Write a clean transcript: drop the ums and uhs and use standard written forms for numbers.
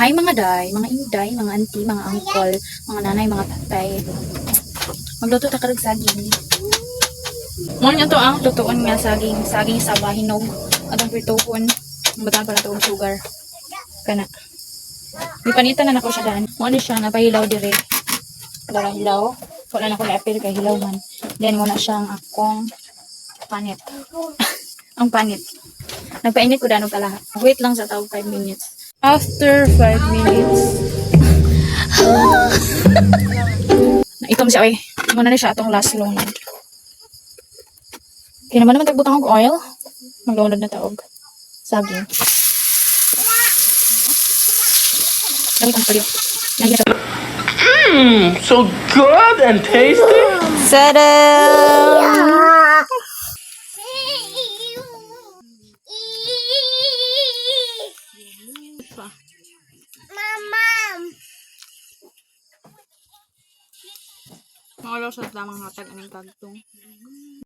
Hi mga day, mga inday, mga auntie, mga uncle, mga nanay, mga tatay. Magluto ta karag saging. Mo niya to ang tutuon nga saging sa bahinog. Atong prituhon. Butang pa na to og sugar. Kana. Gipanitan na nako siya daan. Mo ni siya napahilaw dire. Dara hilaw. Wala na ko na-appeal kay hilaw man. Then mo na siyang akong panit. Ang panit. Nagpainit ko danog kalahat. Wait lang sa tawag 5 minutes. After 5 minutes. Itom siya oy. Muna na siya atong last long. Kaya naman tagbutang og oil. Maglunod na taog. Saging. Dami kang palyo. So good and tasty. Tada! Mga sa lamang hatag aning kagtong.